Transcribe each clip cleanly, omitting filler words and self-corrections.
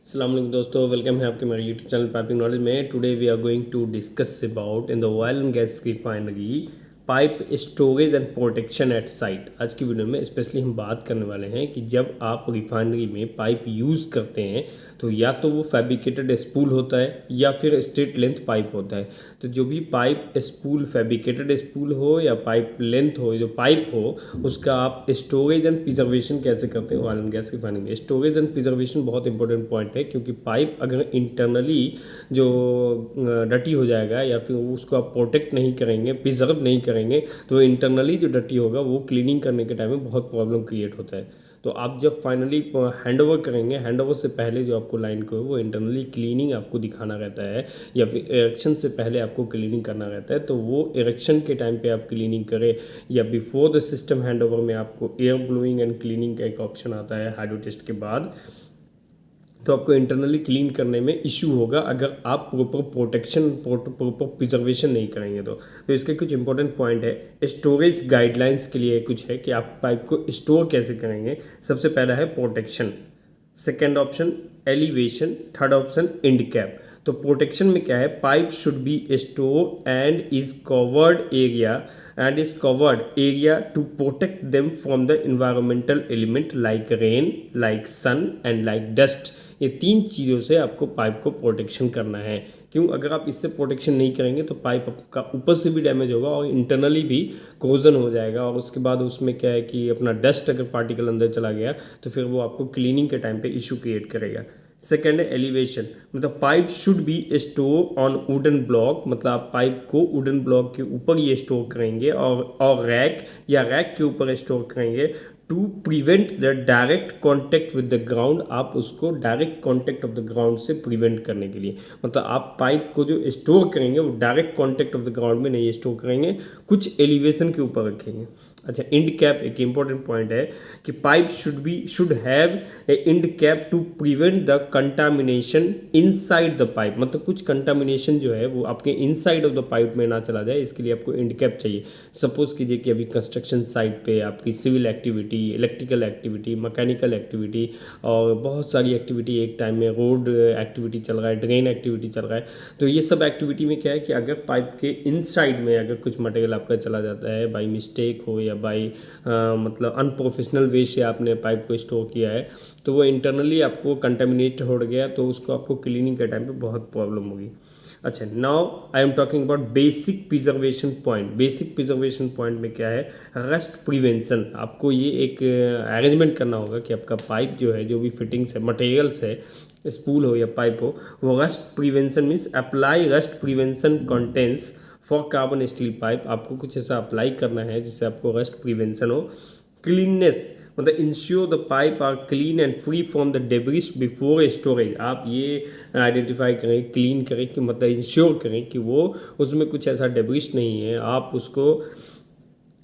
अस्सलाम वालेकुम दोस्तों, वेलकम है आपके मेरे यूट्यूब चैनल पाइपिंग नॉलेज में। Today we are going to discuss about in the oil and gas refinery pipe storage and protection at site. आज की वीडियो में स्पेशली हम बात करने वाले हैं कि जब आप रिफाइनरी में पाइप यूज़ करते हैं तो या तो वो फैब्रिकेटेड स्पूल होता है या फिर स्ट्रेट लेंथ पाइप होता है। तो जो भी पाइप स्पूल, फैब्रिकेटेड स्पूल हो या पाइप लेंथ हो, जो पाइप हो उसका आप स्टोरेज एंड प्रिजर्वेशन कैसे करते हैं ऑयल एंड गैस रिफाइनरी में। स्टोरेज एंड प्रिजर्वेशन बहुत इंपॉर्टेंट पॉइंट है, क्योंकि पाइप अगर इंटरनली जो डटी हो जाएगा या फिर उसको आप प्रोटेक्ट नहीं करेंगे, प्रिजर्व नहीं करेंगे, तो इंटरनली जो डटी होगा वो क्लीनिंग करने के टाइम में बहुत प्रॉब्लम क्रिएट होता है। तो आप जब फाइनली हैंड ओवर करेंगे, हैंड ओवर से पहले जो आपको लाइन को है वो इंटरनली क्लीनिंग आपको दिखाना रहता है, या फिर इरेक्शन से पहले आपको क्लीनिंग करना रहता है। तो वो इरेक्शन के टाइम पे आप क्लीनिंग करें या before the system hand over में आपको एयर ब्लोइंग एंड क्लीनिंग का एक ऑप्शन आता है हाइड्रो टेस्ट के बाद, तो आपको इंटरनली क्लीन करने में इशू होगा अगर आप प्रॉपर प्रोटेक्शन, प्रॉपर प्रिजर्वेशन नहीं करेंगे। तो इसके कुछ इंपॉर्टेंट पॉइंट है। स्टोरेज गाइडलाइंस के लिए कुछ है कि आप पाइप को स्टोर कैसे करेंगे। सबसे पहला है protection, second option elevation, third option end cap. तो प्रोटेक्शन में क्या है, pipe should be store and is covered area to protect them from the environmental element like rain, like sun and like dust. ये तीन चीज़ों से आपको pipe को प्रोटेक्शन करना है। क्यों? अगर आप इससे प्रोटेक्शन नहीं करेंगे तो पाइप आपका ऊपर से भी डैमेज होगा और इंटरनली भी कोजन हो जाएगा, और उसके बाद उसमें क्या है कि अपना डस्ट अगर पार्टिकल अंदर चला गया तो फिर वो आपको क्लीनिंग के टाइम पे इशू क्रिएट करेगा। सेकेंड है एलिवेशन, मतलब pipe should be store on wooden block, मतलब आप पाइप को वुडन ब्लॉक के ऊपर ये स्टोर करेंगे और रैक या रैक के ऊपर स्टोर करेंगे to prevent the direct contact with the ground. आप उसको direct contact of the ground से प्रिवेंट करने के लिए, मतलब आप पाइप को जो स्टोर करेंगे वो direct contact of the ground में नहीं स्टोर करेंगे, कुछ एलिवेशन के ऊपर रखेंगे। अच्छा, इंड कैप एक इंपॉर्टेंट पॉइंट है कि pipe should have a end cap to prevent the contamination inside the pipe, मतलब कुछ कंटामिनेशन जो है वो आपके इनसाइड ऑफ द पाइप में ना चला जाए, इसके लिए आपको इंड कैप चाहिए। सपोज कीजिए कि अभी कंस्ट्रक्शन साइट पे आपकी civil activity, electrical activity, mechanical activity और बहुत सारी एक्टिविटी एक टाइम में, रोड एक्टिविटी चल रहा है, ड्रेन एक्टिविटी चल रहा है। तो ये सब एक्टिविटी में क्या है कि अगर पाइप के इनसाइड में अगर कुछ मटेरियल आपका चला जाता है बाई मिस्टेक हो या बाई मतलब अनप्रोफेशनल वे से आपने पाइप को स्टोर किया है, तो वो इंटरनली आपको कंटेमिनेट हो गया, तो उसको आपको क्लीनिंग के टाइम पे बहुत प्रॉब्लम होगी। अच्छा, now I am talking about basic preservation point. Basic preservation point में क्या है, रस्ट प्रिवेंशन। आपको ये एक अरेंजमेंट करना होगा कि आपका पाइप जो है, जो भी फिटिंग्स है, मटेरियल्स है, स्पूल हो या पाइप हो, वो rust prevention means apply rust prevention contents for carbon steel pipe. आपको कुछ ऐसा अप्लाई करना है जिससे आपको रस्ट प्रिवेंशन हो। क्लीननेस, मतलब ensure the pipe are clean and free from the debris before storage. आप ये आइडेंटिफाई करें, क्लीन करें कि मतलब इंश्योर करें कि वो उसमें कुछ ऐसा डेब्रिस नहीं है। आप उसको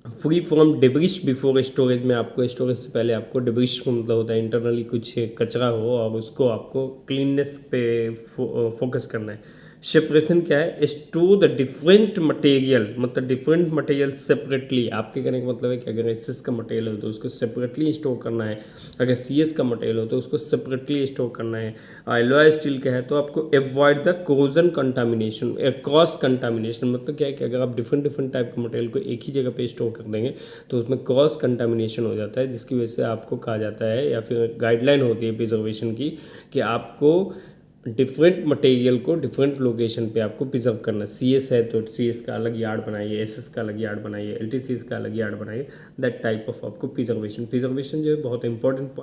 free from debris before storage में, आपको स्टोरेज से पहले आपको डेब्रिस को मतलब होता है इंटरनली कुछ कचरा हो और उसको आपको क्लीननेस पे फोकस करना है। सेपरेशन क्या है, स्टोर द डिफरेंट मटेरियल, मतलब डिफरेंट मटेरियल सेपरेटली। आपके कहने का मतलब है कि अगर एसएस का मटेरियल हो तो उसको सेपरेटली स्टोर करना है, अगर सीएस का मटेरियल हो तो उसको सेपरेटली स्टोर करना है। एलॉय स्टील का है तो आपको avoid the corrosion contamination, cross contamination. मतलब क्या है कि अगर आप डिफरेंट डिफरेंट टाइप के मटेरियल को एक ही जगह पे स्टोर कर देंगे तो उसमें क्रॉस कंटामिनेशन हो जाता है, जिसकी वजह से आपको कहा जाता है या फिर गाइडलाइन होती है प्रिजर्वेशन की कि आपको डिफरेंट मटेरियल को डिफरेंट लोकेशन पे आपको प्रिजर्व करना है। सीएस है तो सीएस का अलग यार्ड बनाइए, एसएस का अलग यार्ड बनाइए, एलटीसीएस का अलग यार्ड बनाइए। दैट टाइप ऑफ आपको प्रिजर्वेशन जो है बहुत इंपॉर्टेंट